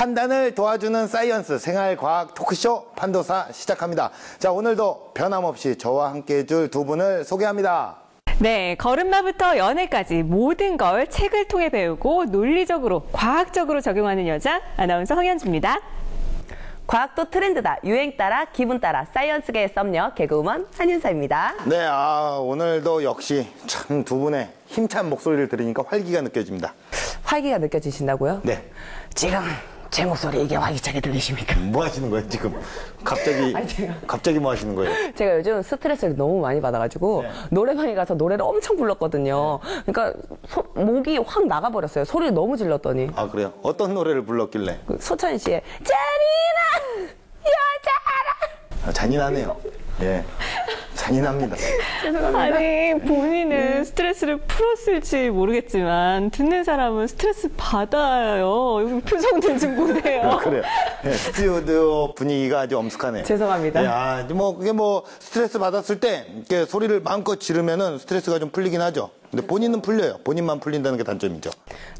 판단을 도와주는 사이언스 생활과학 토크쇼 판도사 시작합니다. 자, 오늘도 변함없이 저와 함께 해줄 두 분을 소개합니다. 네, 걸음마부터 연애까지 모든 걸 책을 통해 배우고 논리적으로, 과학적으로 적용하는 여자 아나운서 황현주입니다. 과학도 트렌드다. 유행 따라 기분 따라 사이언스계의 썸녀 개그우먼 한윤서입니다. 네, 오늘도 역시 참 두 분의 힘찬 목소리를 들으니까 활기가 느껴집니다. 활기가 느껴지신다고요? 네. 지금 제 목소리 이게 활기차게 들리십니까? 뭐 하시는 거예요, 지금? 갑자기 뭐 하시는 거예요? 제가 요즘 스트레스를 너무 많이 받아가지고 네. 노래방에 가서 노래를 엄청 불렀거든요. 그러니까 목이 확 나가버렸어요. 소리를 너무 질렀더니. 아, 그래요? 어떤 노래를 불렀길래? 소찬희 씨의 잔인한 여자라. 잔인하네요. 예. 잔인합니다. 아니, 본인은 스트레스를 풀었을지 모르겠지만 듣는 사람은 스트레스 받아요. 여기 표정들 좀 보세요. 그래요. 예, 스튜디오 분위기가 아주 엄숙하네요. 죄송합니다. 야, 그게 스트레스 받았을 때 이렇게 소리를 마음껏 지르면은 스트레스가 좀 풀리긴 하죠. 근데 본인은 풀려요. 본인만 풀린다는 게 단점이죠.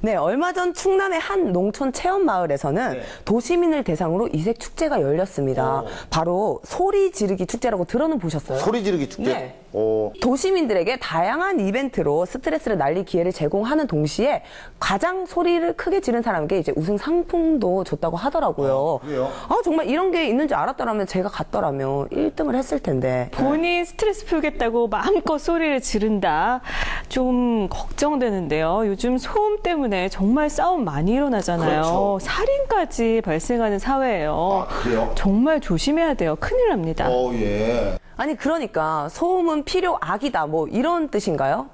네, 얼마 전 충남의 한 농촌 체험마을에서는 네. 도시민을 대상으로 이색 축제가 열렸습니다. 바로 소리 지르기 축제라고 들어는 보셨어요? 소리 지르기 축제? 네. 오. 도시민들에게 다양한 이벤트로 스트레스를 날릴 기회를 제공하는 동시에 가장 소리를 크게 지른 사람에게 이제 우승 상품도 줬다고 하더라고요. 그래요? 정말 이런 게 있는지 알았더라면 제가 갔더라면 1등을 했을 텐데. 본인 스트레스 풀겠다고 마음껏 소리를 지른다. 좀 걱정되는데요. 요즘 소음 때문에 정말 싸움 많이 일어나잖아요. 그렇죠. 살인까지 발생하는 사회예요. 아, 그래요? 정말 조심해야 돼요. 큰일 납니다. 예. 아니 그러니까 소음은 필요 악이다 뭐 이런 뜻인가요?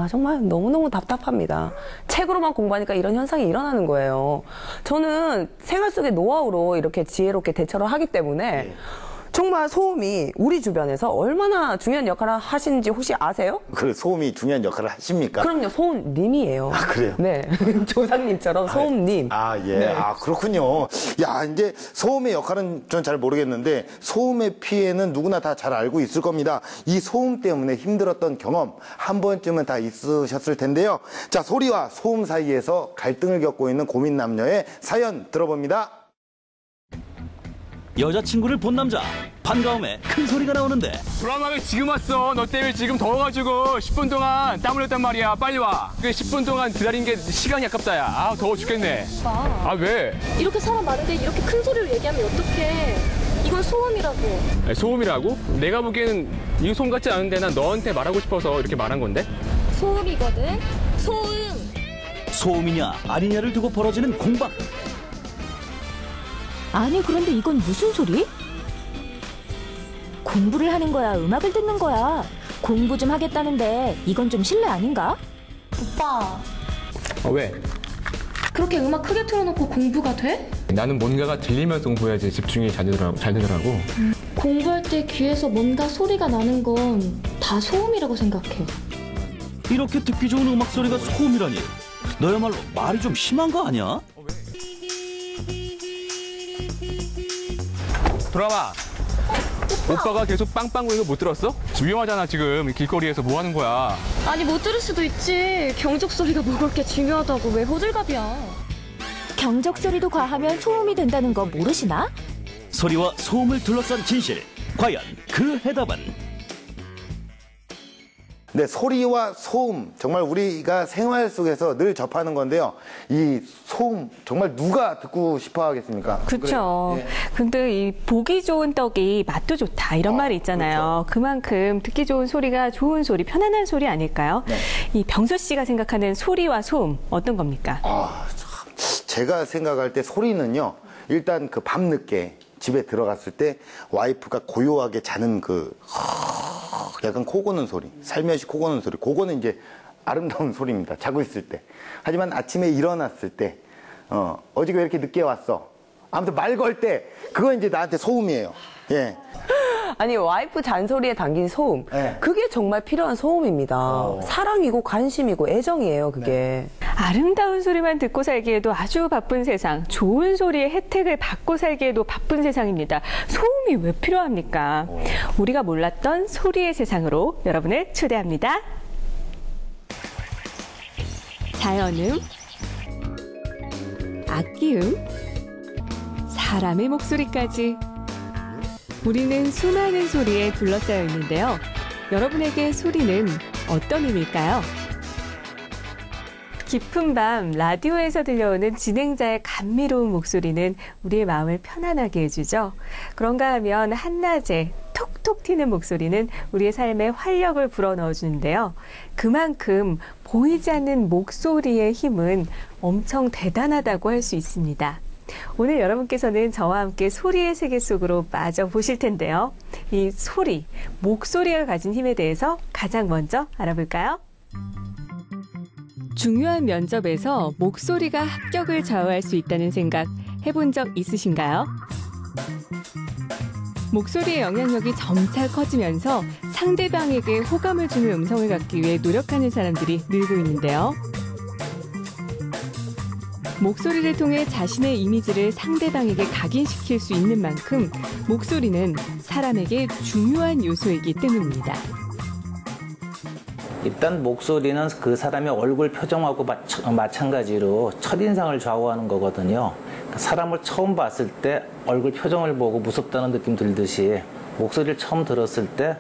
정말 너무너무 답답합니다. 책으로만 공부하니까 이런 현상이 일어나는 거예요. 저는 생활 속의 노하우로 이렇게 지혜롭게 대처를 하기 때문에 정말 소음이 우리 주변에서 얼마나 중요한 역할을 하시는지 혹시 아세요? 그래, 소음이 중요한 역할을 하십니까? 그럼요, 소음님이에요. 아, 그래요? 네. 조상님처럼 소음님. 예. 네. 그렇군요. 야, 이제 소음의 역할은 전 잘 모르겠는데 소음의 피해는 누구나 다 잘 알고 있을 겁니다. 이 소음 때문에 힘들었던 경험 한 번쯤은 다 있으셨을 텐데요. 자, 소리와 소음 사이에서 갈등을 겪고 있는 고민 남녀의 사연 들어봅니다. 여자친구를 본 남자 반가움에 큰 소리가 나오는데 브라마가 지금 왔어. 너 때문에 지금 더워가지고 10분 동안 땀 흘렸단 말이야. 빨리 와. 그 10분 동안 기다린 게 시간이 아깝다, 야. 더워 죽겠네. 오빠, 왜? 이렇게 사람 많은데 이렇게 큰 소리로 얘기하면 어떡해. 이건 소음이라고. 소음이라고? 내가 보기에는 이거 소음 같지 않은데 난 너한테 말하고 싶어서 이렇게 말한 건데? 소음이거든. 소음. 소음이냐 아니냐를 두고 벌어지는 공방. 아니 그런데 이건 무슨 소리? 공부를 하는 거야, 음악을 듣는 거야. 공부 좀 하겠다는데 이건 좀 실례 아닌가? 오빠, 왜? 그렇게 음악 크게 틀어놓고 공부가 돼? 나는 뭔가가 들리면서 공부해야지 집중이 잘 되더라고. 공부할 때 귀에서 뭔가 소리가 나는 건 다 소음이라고 생각해. 이렇게 듣기 좋은 음악 소리가 소음이라니 너야말로 말이 좀 심한 거 아니야? 브라마. 오빠가 계속 빵빵거리는 거 못 들었어? 위험하잖아, 지금. 길거리에서 뭐 하는 거야? 아니 못 들을 수도 있지. 경적 소리가 먹을 게 중요하다고. 왜 호들갑이야. 경적 소리도 과하면 소음이 된다는 거 모르시나? 소리와 소음을 둘러싼 진실. 과연 그 해답은? 네, 소리와 소음 정말 우리가 생활 속에서 늘 접하는 건데요. 이 소음 정말 누가 듣고 싶어 하겠습니까? 그렇죠. 그래. 예. 근데 이 보기 좋은 떡이 맛도 좋다 이런 말이 있잖아요. 그렇죠. 그만큼 듣기 좋은 소리가 좋은 소리, 편안한 소리 아닐까요? 네. 이 병서 씨가 생각하는 소리와 소음 어떤 겁니까? 참. 제가 생각할 때 소리는요. 일단 그 밤늦게 집에 들어갔을 때 와이프가 고요하게 자는 약간 코 고는 소리, 살며시 코 고는 소리, 그거는 이제 아름다운 소리입니다. 자고 있을 때. 하지만 아침에 일어났을 때, 어제 왜 이렇게 늦게 왔어? 아무튼 말 걸 때, 그건 이제 나한테 소음이에요. 예. 아니 와이프 잔소리에 담긴 소음. 네. 그게 정말 필요한 소음입니다. 사랑이고 관심이고 애정이에요, 그게. 네. 아름다운 소리만 듣고 살기에도 아주 바쁜 세상, 좋은 소리의 혜택을 받고 살기에도 바쁜 세상입니다. 소음이 왜 필요합니까? 우리가 몰랐던 소리의 세상으로 여러분을 초대합니다. 자연음, 악기음, 사람의 목소리까지. 우리는 수많은 소리에 둘러싸여 있는데요. 여러분에게 소리는 어떤 의미일까요? 깊은 밤 라디오에서 들려오는 진행자의 감미로운 목소리는 우리의 마음을 편안하게 해주죠. 그런가 하면 한낮에 톡톡 튀는 목소리는 우리의 삶에 활력을 불어넣어주는데요. 그만큼 보이지 않는 목소리의 힘은 엄청 대단하다고 할 수 있습니다. 오늘 여러분께서는 저와 함께 소리의 세계 속으로 빠져보실 텐데요. 이 소리, 목소리가 가진 힘에 대해서 가장 먼저 알아볼까요? 중요한 면접에서 목소리가 합격을 좌우할 수 있다는 생각 해본 적 있으신가요? 목소리의 영향력이 점차 커지면서 상대방에게 호감을 주는 음성을 갖기 위해 노력하는 사람들이 늘고 있는데요. 목소리를 통해 자신의 이미지를 상대방에게 각인시킬 수 있는 만큼 목소리는 사람에게 중요한 요소이기 때문입니다. 일단 목소리는 그 사람의 얼굴 표정하고 마찬가지로 첫인상을 좌우하는 거거든요. 사람을 처음 봤을 때 얼굴 표정을 보고 무섭다는 느낌 들듯이 목소리를 처음 들었을 때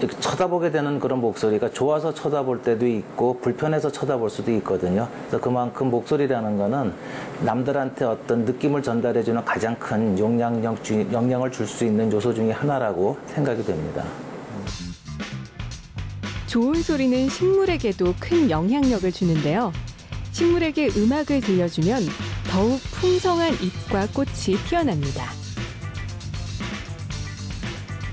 이렇게 쳐다보게 되는 그런 목소리가 좋아서 쳐다볼 때도 있고 불편해서 쳐다볼 수도 있거든요. 그래서 그만큼 목소리라는 거는 남들한테 어떤 느낌을 전달해주는 가장 큰 영향을 줄 수 있는 요소 중에 하나라고 생각이 됩니다. 좋은 소리는 식물에게도 큰 영향력을 주는데요. 식물에게 음악을 들려주면 더욱 풍성한 잎과 꽃이 피어납니다.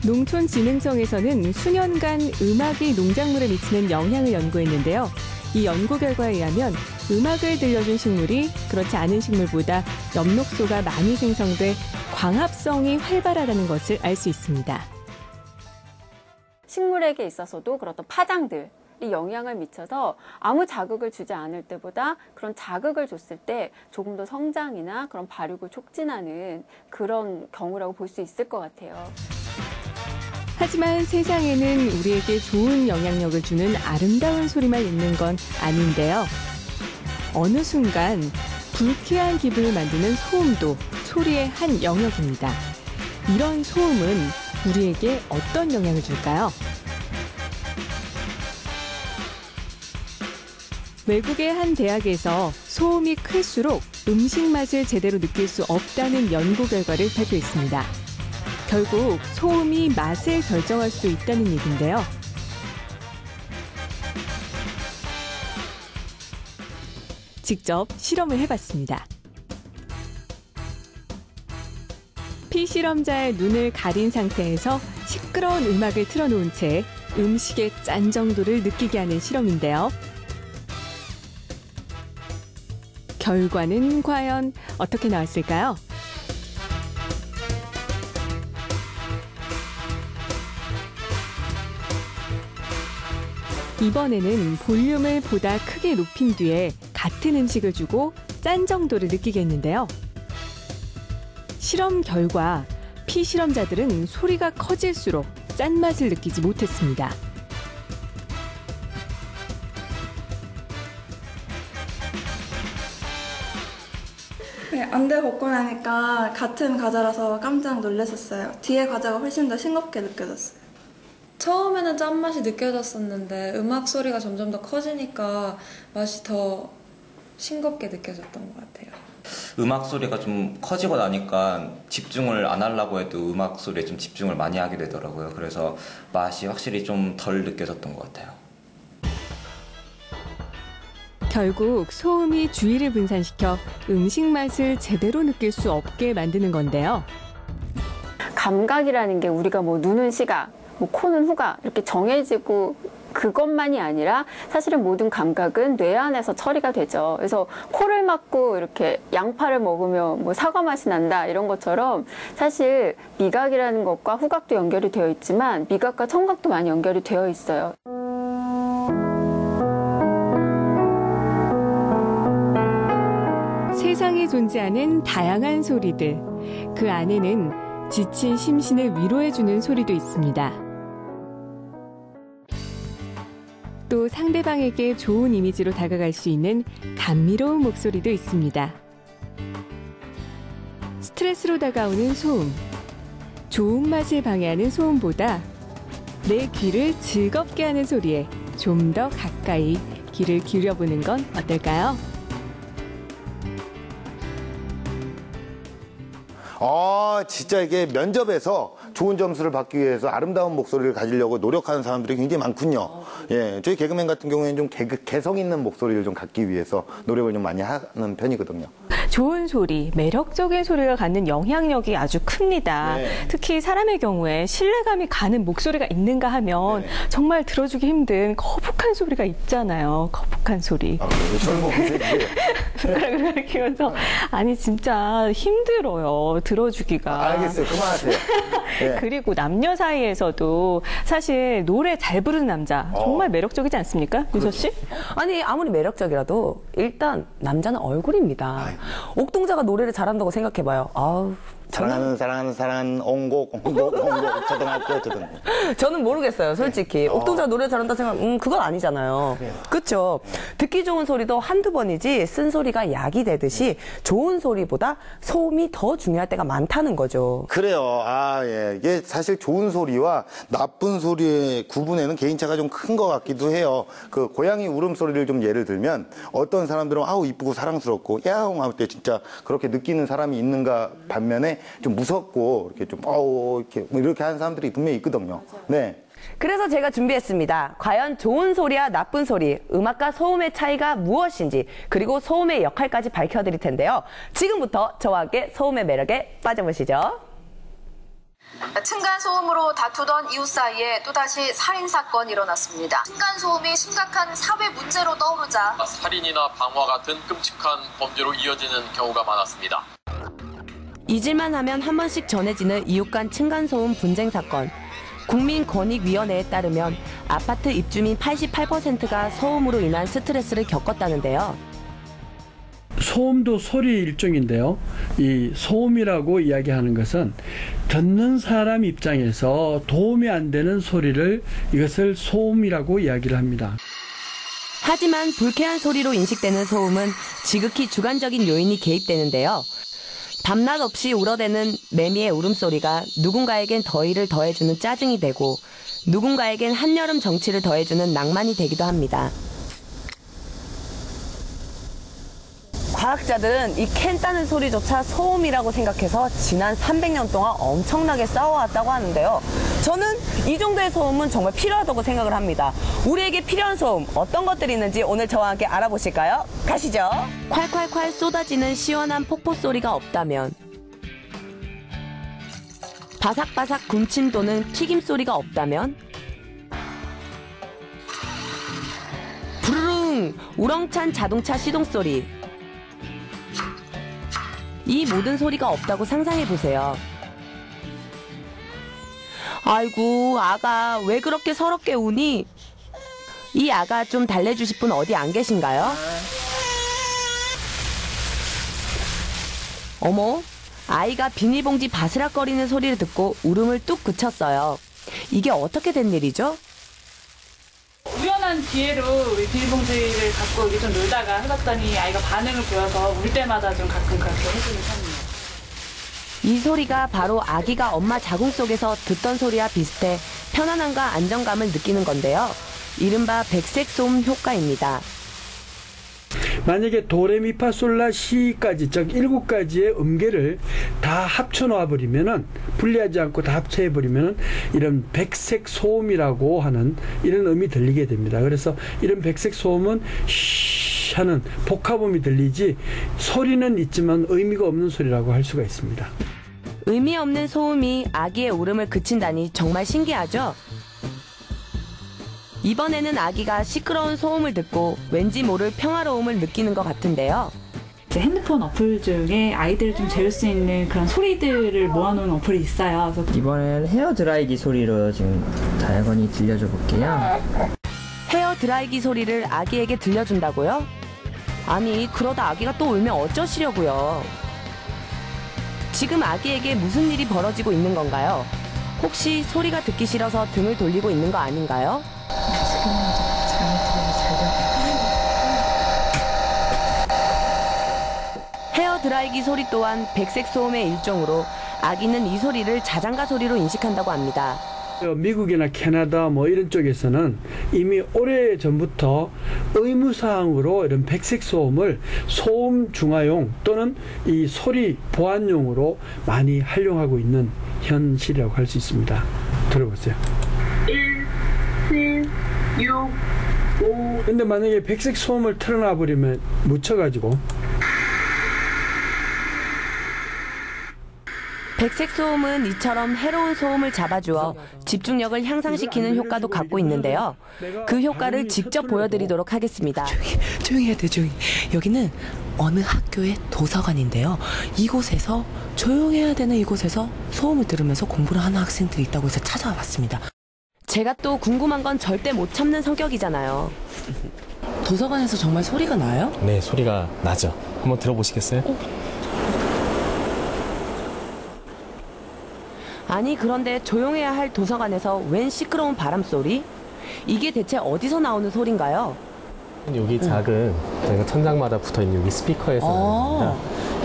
농촌진흥청에서는 수년간 음악이 농작물에 미치는 영향을 연구했는데요. 이 연구 결과에 의하면 음악을 들려준 식물이 그렇지 않은 식물보다 엽록소가 많이 생성돼 광합성이 활발하다는 것을 알 수 있습니다. 식물에게 있어서도 그런 어떤 파장들이 영향을 미쳐서 아무 자극을 주지 않을 때보다 그런 자극을 줬을 때 조금 더 성장이나 그런 발육을 촉진하는 그런 경우라고 볼 수 있을 것 같아요. 하지만 세상에는 우리에게 좋은 영향력을 주는 아름다운 소리만 있는 건 아닌데요. 어느 순간 불쾌한 기분을 만드는 소음도 소리의 한 영역입니다. 이런 소음은 우리에게 어떤 영향을 줄까요? 외국의 한 대학에서 소음이 클수록 음식 맛을 제대로 느낄 수 없다는 연구 결과를 발표했습니다. 결국 소음이 맛을 결정할 수도 있다는 얘기인데요. 직접 실험을 해봤습니다. 피실험자의 눈을 가린 상태에서 시끄러운 음악을 틀어놓은 채 음식의 짠 정도를 느끼게 하는 실험인데요. 결과는 과연 어떻게 나왔을까요? 이번에는 볼륨을 보다 크게 높인 뒤에 같은 음식을 주고 짠 정도를 느끼게 했는데요. 실험 결과 피실험자들은 소리가 커질수록 짠맛을 느끼지 못했습니다. 네, 안대 벗고 나니까 같은 과자라서 깜짝 놀랐었어요. 뒤에 과자가 훨씬 더 싱겁게 느껴졌어요. 처음에는 짠맛이 느껴졌었는데 음악 소리가 점점 더 커지니까 맛이 더 싱겁게 느껴졌던 것 같아요. 음악 소리가 좀 커지고 나니까 집중을 안 하려고 해도 음악 소리에 좀 집중을 많이 하게 되더라고요. 그래서 맛이 확실히 좀 덜 느껴졌던 것 같아요. 결국 소음이 주의를 분산시켜 음식 맛을 제대로 느낄 수 없게 만드는 건데요. 감각이라는 게 우리가 뭐 눈은 시각, 뭐 코는 후각 이렇게 정해지고 그것만이 아니라 사실은 모든 감각은 뇌 안에서 처리가 되죠. 그래서 코를 막고 이렇게 양파를 먹으면 뭐 사과 맛이 난다 이런 것처럼 사실 미각이라는 것과 후각도 연결이 되어 있지만 미각과 청각도 많이 연결이 되어 있어요. 세상에 존재하는 다양한 소리들. 그 안에는 지친 심신을 위로해주는 소리도 있습니다. 또 상대방에게 좋은 이미지로 다가갈 수 있는 감미로운 목소리도 있습니다. 스트레스로 다가오는 소음. 좋은 맛을 방해하는 소음보다 내 귀를 즐겁게 하는 소리에 좀 더 가까이 귀를 기울여보는 건 어떨까요? 진짜 이게 면접에서 좋은 점수를 받기 위해서 아름다운 목소리를 가지려고 노력하는 사람들이 굉장히 많군요. 예, 저희 개그맨 같은 경우에는 좀 개성 있는 목소리를 좀 갖기 위해서 노력을 좀 많이 하는 편이거든요. 좋은 소리, 매력적인 소리가 갖는 영향력이 아주 큽니다. 네. 특히 사람의 경우에 신뢰감이 가는 목소리가 있는가 하면 정말 들어주기 힘든 거북한 소리가 있잖아요. 거북한 소리. 왜 저를 보세요? 손가락을 가리키면서 아니 진짜 힘들어요. 들어주기가. 알겠어요. 그만하세요. 네. 그리고 남녀 사이에서도 사실 노래 잘 부르는 남자 정말 매력적이지 않습니까? 윤서 씨? 아니 아무리 매력적이라도 일단 남자는 얼굴입니다. 옥동자가 노래를 잘한다고 생각해봐요. 아우. 사랑하는 옹곡 초등학교. 저는 모르겠어요, 솔직히. 옥동자가 노래 잘한다 생각, 그건 아니잖아요. 그렇죠. 듣기 좋은 소리도 한두 번이지 쓴 소리가 약이 되듯이 좋은 소리보다 소음이 더 중요할 때가 많다는 거죠. 그래요. 예. 이게 사실 좋은 소리와 나쁜 소리의 구분에는 개인차가 좀 큰 것 같기도 해요. 그 고양이 울음소리를 좀 예를 들면 어떤 사람들은 아우 이쁘고 사랑스럽고 야옹 할 때 진짜 그렇게 느끼는 사람이 있는가 반면에 좀 무섭고 이렇게 좀 이렇게 하는 사람들이 분명히 있거든요. 네. 그래서 제가 준비했습니다. 과연 좋은 소리와 나쁜 소리, 음악과 소음의 차이가 무엇인지, 그리고 소음의 역할까지 밝혀드릴 텐데요. 지금부터 저와 함께 소음의 매력에 빠져보시죠. 층간소음으로 다투던 이웃 사이에 또다시 살인사건이 일어났습니다. 층간소음이 심각한 사회 문제로 떠오르자 살인이나 방화 같은 끔찍한 범죄로 이어지는 경우가 많았습니다. 잊을만 하면 한 번씩 전해지는 이웃 간 층간소음 분쟁 사건. 국민권익위원회에 따르면 아파트 입주민 88%가 소음으로 인한 스트레스를 겪었다는데요. 소음도 소리 일종인데요. 이 소음이라고 이야기하는 것은 듣는 사람 입장에서 도움이 안 되는 소리를 이것을 소음이라고 이야기를 합니다. 하지만 불쾌한 소리로 인식되는 소음은 지극히 주관적인 요인이 개입되는데요. 밤낮 없이 울어대는 매미의 울음소리가 누군가에겐 더위를 더해주는 짜증이 되고 누군가에겐 한여름 정취를 더해주는 낭만이 되기도 합니다. 과학자들은 이 캔 따는 소리조차 소음이라고 생각해서 지난 300년 동안 엄청나게 싸워왔다고 하는데요. 저는 이 정도의 소음은 정말 필요하다고 생각을 합니다. 우리에게 필요한 소음 어떤 것들이 있는지 오늘 저와 함께 알아보실까요? 가시죠. 콸콸콸 쏟아지는 시원한 폭포 소리가 없다면, 바삭바삭 군침 도는 튀김 소리가 없다면, 부르릉 우렁찬 자동차 시동 소리, 이 모든 소리가 없다고 상상해보세요. 아이고 아가 왜 그렇게 서럽게 우니? 이 아가 좀 달래주실 분 어디 안 계신가요? 어머, 아이가 비닐봉지 바스락거리는 소리를 듣고 울음을 뚝 그쳤어요. 이게 어떻게 된 일이죠? 우연한 기회로 비닐봉지를 갖고 여기 좀 놀다가 해봤더니 아이가 반응을 보여서 울 때마다 좀 가끔 그렇게 해주는 편이에요. 이 소리가 바로 아기가 엄마 자궁 속에서 듣던 소리와 비슷해 편안함과 안정감을 느끼는 건데요. 이른바 백색 소음 효과입니다. 만약에 도레미파솔라 시까지 즉 7가지의 음계를 다 합쳐놓아 버리면은 분리하지 않고 다 합쳐해 버리면은 이런 백색 소음이라고 하는 이런 음이 들리게 됩니다. 그래서 이런 백색 소음은 쉬 하는 복합음이 들리지 소리는 있지만 의미가 없는 소리라고 할 수가 있습니다. 의미 없는 소음이 아기의 울음을 그친다니 정말 신기하죠? 이번에는 아기가 시끄러운 소음을 듣고 왠지 모를 평화로움을 느끼는 것 같은데요. 핸드폰 어플 중에 아이들을 좀 재울 수 있는 그런 소리들을 모아놓은 어플이 있어요. 그래서 이번엔 헤어 드라이기 소리로 지금 다양하게 들려줘 볼게요. 헤어 드라이기 소리를 아기에게 들려준다고요? 아니 그러다 아기가 또 울면 어쩌시려고요? 지금 아기에게 무슨 일이 벌어지고 있는 건가요? 혹시 소리가 듣기 싫어서 등을 돌리고 있는 거 아닌가요? 헤어 드라이기 소리 또한 백색 소음의 일종으로 아기는 이 소리를 자장가 소리로 인식한다고 합니다. 미국이나 캐나다 뭐 이런 쪽에서는 이미 오래 전부터 의무사항으로 이런 백색 소음을 소음 중화용 또는 이 소리 보안용으로 많이 활용하고 있는 현실이라고 할 수 있습니다. 들어보세요. 1, 7, 6, 5. 근데 만약에 백색 소음을 틀어놔 버리면 묻혀가지고 백색 소음은 이처럼 해로운 소음을 잡아주어 집중력을 향상시키는 효과도 갖고 있는데요. 그 효과를 직접 보여드리도록 하겠습니다. 조용히 해야 돼, 조용히. 여기는 어느 학교의 도서관인데요. 이곳에서 조용해야 되는 이곳에서 소음을 들으면서 공부를 하는 학생들이 있다고 해서 찾아와 봤습니다. 제가 또 궁금한 건 절대 못 참는 성격이잖아요. 도서관에서 정말 소리가 나요? 네, 소리가 나죠. 한번 들어보시겠어요? 아니 그런데 조용해야 할 도서관에서 웬 시끄러운 바람소리? 이게 대체 어디서 나오는 소린가요? 여기 작은 저희가 천장마다 붙어있는 여기 스피커에서 나옵니다.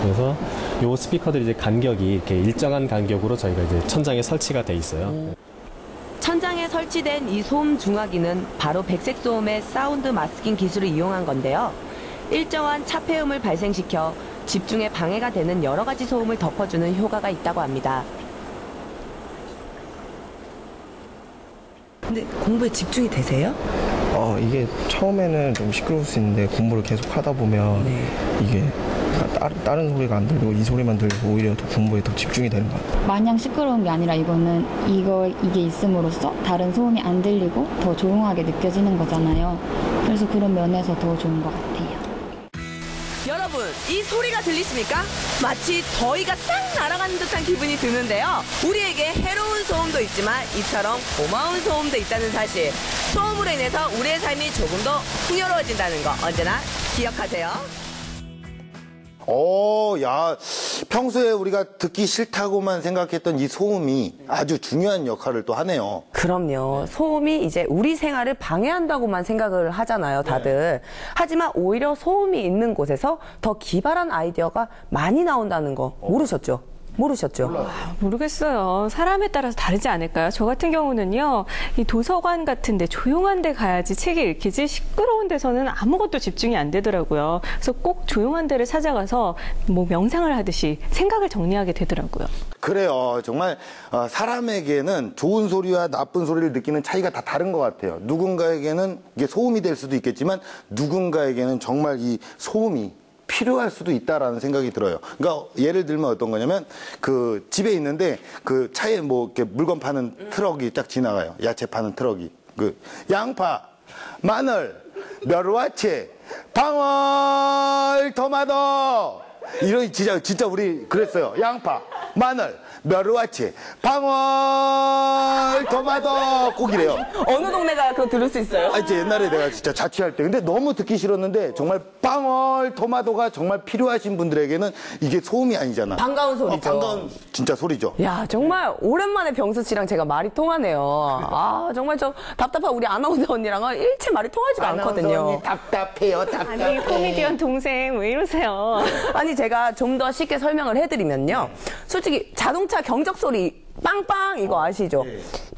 그래서 이 스피커들이 이제 간격이 이렇게 일정한 간격으로 저희가 이제 천장에 설치가 돼 있어요. 천장에 설치된 이 소음 중화기는 바로 백색 소음의 사운드 마스킹 기술을 이용한 건데요. 일정한 차폐음을 발생시켜 집중에 방해가 되는 여러 가지 소음을 덮어주는 효과가 있다고 합니다. 근데 공부에 집중이 되세요? 이게 처음에는 좀 시끄러울 수 있는데 공부를 계속 하다 보면 이게 다른 소리가 안 들리고 이 소리만 들리고 오히려 더 공부에 더 집중이 되는 것 같아요. 마냥 시끄러운 게 아니라 이거는 이게 있음으로써 다른 소음이 안 들리고 더 조용하게 느껴지는 거잖아요. 그래서 그런 면에서 더 좋은 것 같아요. 여러분, 이 소리가 들리십니까? 마치 더위가 싹 날아가는 듯한 기분이 드는데요. 우리에게 해로운 소음도 있지만 이처럼 고마운 소음도 있다는 사실. 소음으로 인해서 우리의 삶이 조금 더 풍요로워진다는 거 언제나 기억하세요. 야, 평소에 우리가 듣기 싫다고만 생각했던 이 소음이 아주 중요한 역할을 또 하네요. 그럼요. 소음이 이제 우리 생활을 방해한다고만 생각을 하잖아요, 다들. 하지만 오히려 소음이 있는 곳에서 더 기발한 아이디어가 많이 나온다는 거 모르셨죠? 모르겠어요. 사람에 따라서 다르지 않을까요? 저 같은 경우는요, 이 도서관 같은데 조용한 데 가야지 책이 읽히지 시끄러운 데서는 아무것도 집중이 안 되더라고요. 그래서 꼭 조용한 데를 찾아가서 뭐 명상을 하듯이 생각을 정리하게 되더라고요. 그래요. 정말 사람에게는 좋은 소리와 나쁜 소리를 느끼는 차이가 다 다른 것 같아요. 누군가에게는 이게 소음이 될 수도 있겠지만 누군가에게는 정말 이 소음이 필요할 수도 있다라는 생각이 들어요. 그러니까 예를 들면 어떤 거냐면 그 집에 있는데 그 차에 뭐 이렇게 물건 파는 트럭이 딱 지나가요. 야채 파는 트럭이. 그 양파, 마늘, 멸화채, 방울, 토마토. 이런 진짜 우리 그랬어요. 양파, 마늘, 멸화채, 방울, 토마토 꼭 이래요. 어느 동네가 그거 들을 수 있어요? 이제 옛날에 내가 진짜 자취할 때 근데 너무 듣기 싫었는데 정말 방울, 토마토가 정말 필요하신 분들에게는 이게 소음이 아니잖아. 반가운 소리죠. 반가운 진짜 소리죠. 야, 정말 오랜만에 병수 씨랑 제가 말이 통하네요. 아, 정말 저 답답한 우리 아나운서 언니랑은 일체 말이 통하지가 않거든요. 언니 답답해요, 답답해. 아니, 코미디언 동생 왜 이러세요? 아니, 제가 좀 더 쉽게 설명을 해드리면요. 솔직히 자동차 경적 소리 빵빵 이거 아시죠?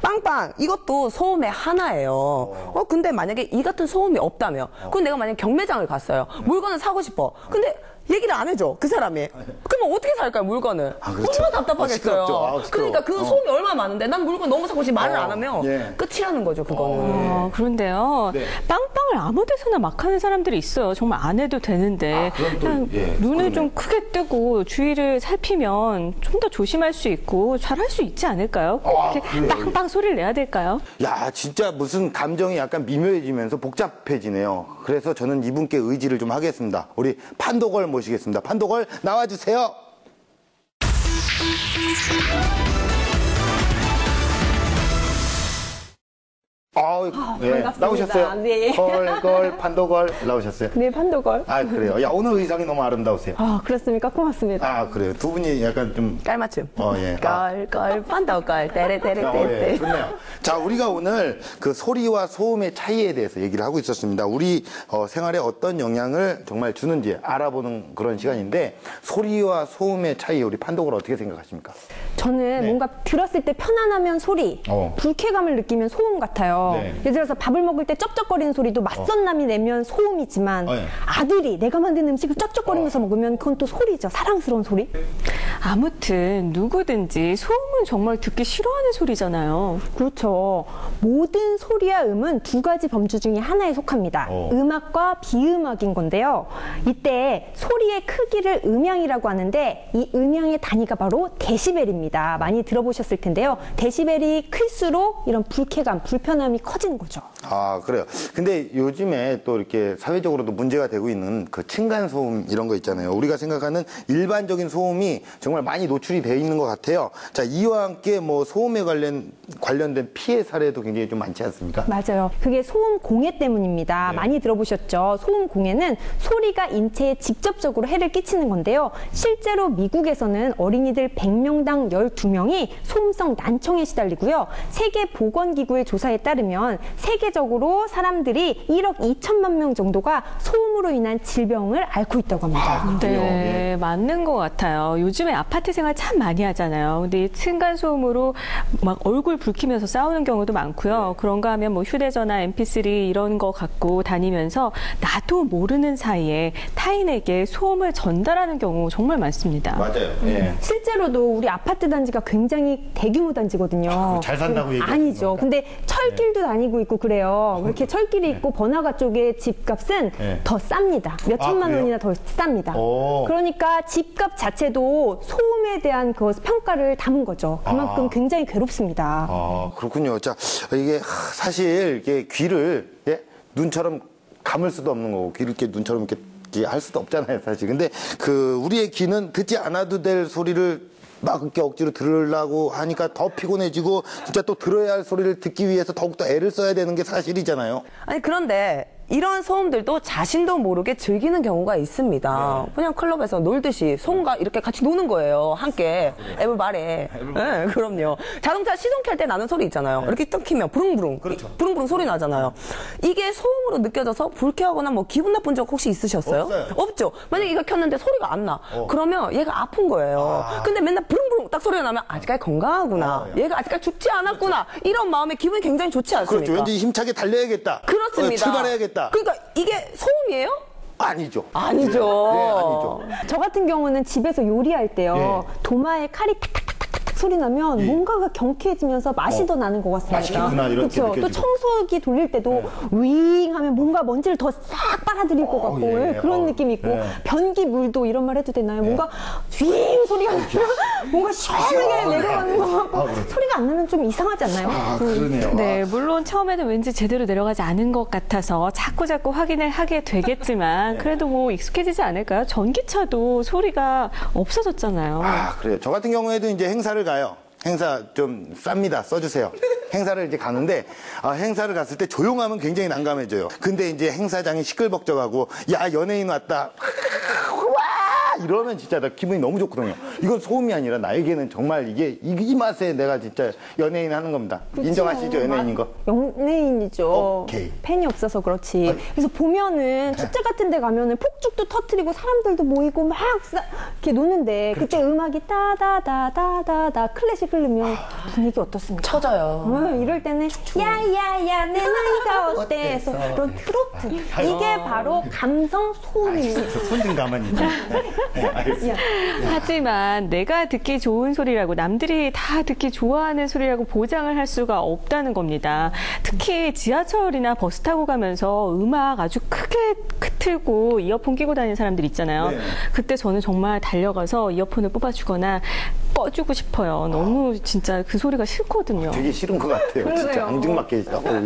빵빵 이것도 소음의 하나예요. 근데 만약에 이 같은 소음이 없다면 그럼 내가 만약에 경매장을 갔어요. 물건을 사고 싶어. 근데 얘기를 안 해줘, 그 사람이. 그러면 어떻게 살까요, 물건을? 그렇죠. 얼마나 답답하겠어요. 그러니까 그 소음이 얼마나 많은데 난 물건 너무 사고 싶어 말을 안 하면 끝이라는 거죠, 그거는. 그런데요. 빵빵을 아무 데서나 막 하는 사람들이 있어요. 정말 안 해도 되는데. 그냥 눈을 좀 크게 뜨고 주위를 살피면 좀 더 조심할 수 있고 잘할 수 있지 않을까요? 꼭 이렇게 빵빵 소리를 내야 될까요? 야, 진짜 무슨 감정이 약간 미묘해지면서 복잡해지네요. 그래서 저는 이분께 의지를 좀 하겠습니다. 우리 판도걸 모시겠습니다. 판도걸 나와주세요. 예, 반갑습니다. 나오셨어요? 네. 걸, 판도걸 나오셨어요? 네, 판도걸. 아, 그래요. 야, 오늘 의상이 너무 아름다우세요. 그렇습니까? 고맙습니다. 아, 그래요. 두 분이 약간 좀. 깔맞춤. 예. 걸, 판도걸, 떼레떼레떼. 예, 좋네요. 자, 우리가 오늘 그 소리와 소음의 차이에 대해서 얘기를 하고 있었습니다. 우리 생활에 어떤 영향을 정말 주는지 알아보는 그런 시간인데, 소리와 소음의 차이, 우리 판독을 어떻게 생각하십니까? 저는 뭔가 들었을 때 편안하면 소리, 불쾌감을 느끼면 소음 같아요. 네. 예를 들어서 밥을 먹을 때 쩝쩝거리는 소리도 맞선남이 내면 소음이지만 아들이 내가 만든 음식을 쩝쩝거리면서 먹으면 그건 또 소리죠. 사랑스러운 소리. 아무튼 누구든지 소음은 정말 듣기 싫어하는 소리잖아요. 그렇죠. 모든 소리와 음은 두 가지 범주 중에 하나에 속합니다. 음악과 비음악인 건데요. 이때 소리의 크기를 음양이라고 하는데 이 음양의 단위가 바로 데시벨입니다. 많이 들어보셨을 텐데요. 데시벨이 클수록 이런 불쾌감, 불편함이 커지는 거죠. 아, 그래요. 근데 요즘에 또 이렇게 사회적으로도 문제가 되고 있는 그 층간소음 이런 거 있잖아요. 우리가 생각하는 일반적인 소음이 정말 많이 노출이 되어 있는 것 같아요. 자, 이와 함께 뭐 소음에 관련된 피해 사례도 굉장히 좀 많지 않습니까? 맞아요. 그게 소음 공해 때문입니다. 많이 들어보셨죠? 소음 공해는 소리가 인체에 직접적으로 해를 끼치는 건데요. 실제로 미국에서는 어린이들 100명당 12명이 소음성 난청에 시달리고요. 세계보건기구의 조사에 따르면 세계적으로 사람들이 1억 2천만 명 정도가 소음으로 인한 질병을 앓고 있다고 합니다. 네, 맞는 것 같아요. 요즘에 아파트 생활 참 많이 하잖아요. 근데 이 층간소음으로 막 얼굴 붉히면서 싸우는 경우도 많고요. 그런가 하면 뭐 휴대전화, MP3 이런 거 갖고 다니면서 나도 모르는 사이에 타인에게 소음을 전달하는 경우 정말 많습니다. 맞아요. 예. 실제로도 우리 아파트 단지가 굉장히 대규모 단지거든요. 잘 산다고 얘기하는 아니죠. 건가? 근데 철길도 다니고 있고 그래요. 이렇게 철길이 있고 번화가 쪽의 집값은 더 쌉니다. 몇 천만 원이나 더 쌉니다. 그러니까 집값 자체도 소음에 대한 그 평가를 담은 거죠. 그만큼 굉장히 괴롭습니다. 아, 그렇군요. 자, 이게 사실 이게 귀를 눈처럼 감을 수도 없는 거고 귀를 이렇게 눈처럼 이렇게 할 수도 없잖아요, 사실. 근데 그 우리의 귀는 듣지 않아도 될 소리를 막 이렇게 억지로 들으려고 하니까 더 피곤해지고 진짜 또 들어야 할 소리를 듣기 위해서 더욱더 애를 써야 되는 게 사실이잖아요. 아니 그런데 이런 소음들도 자신도 모르게 즐기는 경우가 있습니다. 그냥 클럽에서 놀듯이 소음과 이렇게 같이 노는 거예요. 함께. 에브바레. 네, 그럼요. 자동차 시동 켤 때 나는 소리 있잖아요. 이렇게 딱 키면 부릉부릉. 부릉부릉 소리 나잖아요. 이게 소음으로 느껴져서 불쾌하거나 뭐 기분 나쁜 적 혹시 있으셨어요? 없죠. 만약에 이거 켰는데 소리가 안 나. 그러면 얘가 아픈 거예요. 근데 맨날 부릉부릉 딱 소리가 나면 아직까지 건강하구나. 얘가 아직까지 죽지 않았구나. 이런 마음에 기분이 굉장히 좋지 않습니까? 그렇죠. 왠지 힘차게 달려야겠다. 그렇습니다. 출발해야겠다. 그러니까 이게 소음이에요? 아니죠. 아니죠. 네, 아니죠. 저 같은 경우는 집에서 요리할 때요. 도마에 칼이 탁탁탁탁 소리 나면 뭔가가 경쾌해지면서 맛이 더 나는 것 같습니다. 맛있겠구나, 이렇게 그렇죠. 또 청소기 돌릴 때도 윙 하면 뭔가 먼지를 더 싹 빨아들일 것 같고 그런 느낌이 있고 변기 물도 이런 말 해도 되나요? 뭔가 윙 소리가 나면 뭔가 시원하게 내려가는 거 같고 소리가 안 나면 좀 이상하지 않나요? 그러네요. 네, 물론 처음에는 왠지 제대로 내려가지 않은 것 같아서 자꾸 확인을 하게 되겠지만 그래도 뭐 익숙해지지 않을까요? 전기차도 소리가 없어졌잖아요. 아, 그래요. 저 같은 경우에도 이제 행사를 가요. 행사 좀 쌉니다. 써주세요. 행사를 이제 가는데 행사를 갔을 때 조용하면 굉장히 난감해져요. 근데 이제 행사장이 시끌벅적하고 야 연예인 왔다. 와 이러면 진짜 나 기분이 너무 좋거든요. 이건 소음이 아니라 나에게는 정말 이게 이 맛에 내가 진짜 연예인 하는 겁니다. 그렇죠. 인정하시죠 연예인인 거? 연예인이죠. 팬이 없어서 그렇지. 그래서 보면은 축제 같은 데 가면은 폭죽도 터트리고 사람들도 모이고 막 이렇게 노는데 그때 음악이 따다다다다다 클래식 흐르면 분위기 어떻습니까? 쳐져요. 이럴 때는 야야야 내 나이가 어때? 해서 그런 트로트. 이게 바로 감성 소음입니다. 손 좀 가만히 있죠. 네, 알겠습니다. 하지만 내가 듣기 좋은 소리라고 남들이 다 듣기 좋아하는 소리라고 보장을 할 수가 없다는 겁니다. 특히 지하철이나 버스 타고 가면서 음악 아주 크게 틀고 이어폰 끼고 다니는 사람들 있잖아요. 그때 저는 정말 달려가서 이어폰을 뽑아주거나 꺼주고 싶어요. 너무 진짜 그 소리가 싫거든요. 되게 싫은 것 같아요. 진짜 앙증맞게.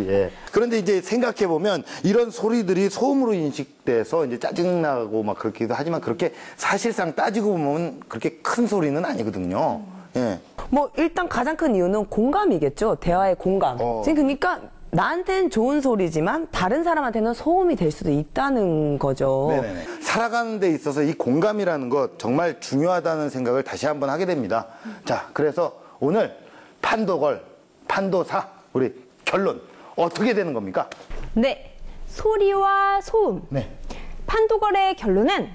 예. 그런데 이제 생각해보면 이런 소리들이 소음으로 인식돼서 이제 짜증나고 막 그렇기도 하지만 그렇게 사실상 따지고 보면 그렇게 큰 소리는 아니거든요. 예. 뭐 일단 가장 큰 이유는 공감이겠죠. 대화의 공감. 지금 그러니까 나한테는 좋은 소리지만 다른 사람한테는 소음이 될 수도 있다는 거죠. 네네네. 살아가는 데 있어서 이 공감이라는 것 정말 중요하다는 생각을 다시 한번 하게 됩니다. 자, 그래서 오늘 판도걸, 판도사 우리 결론 어떻게 되는 겁니까? 네, 소리와 소음. 네. 판도걸의 결론은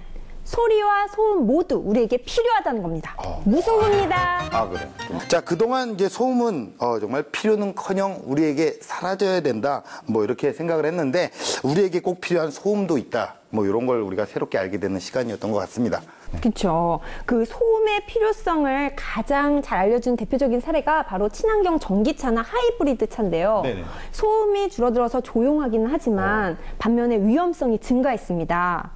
소리와 소음 모두 우리에게 필요하다는 겁니다. 무승부입니다. 아, 그래. 자, 그동안 이제 소음은 정말 필요는커녕 우리에게 사라져야 된다. 뭐 이렇게 생각을 했는데 우리에게 꼭 필요한 소음도 있다. 뭐 이런 걸 우리가 새롭게 알게 되는 시간이었던 것 같습니다. 그렇죠. 그 소음의 필요성을 가장 잘 알려준 대표적인 사례가 바로 친환경 전기차나 하이브리드 차인데요. 네네. 소음이 줄어들어서 조용하기는 하지만 반면에 위험성이 증가했습니다.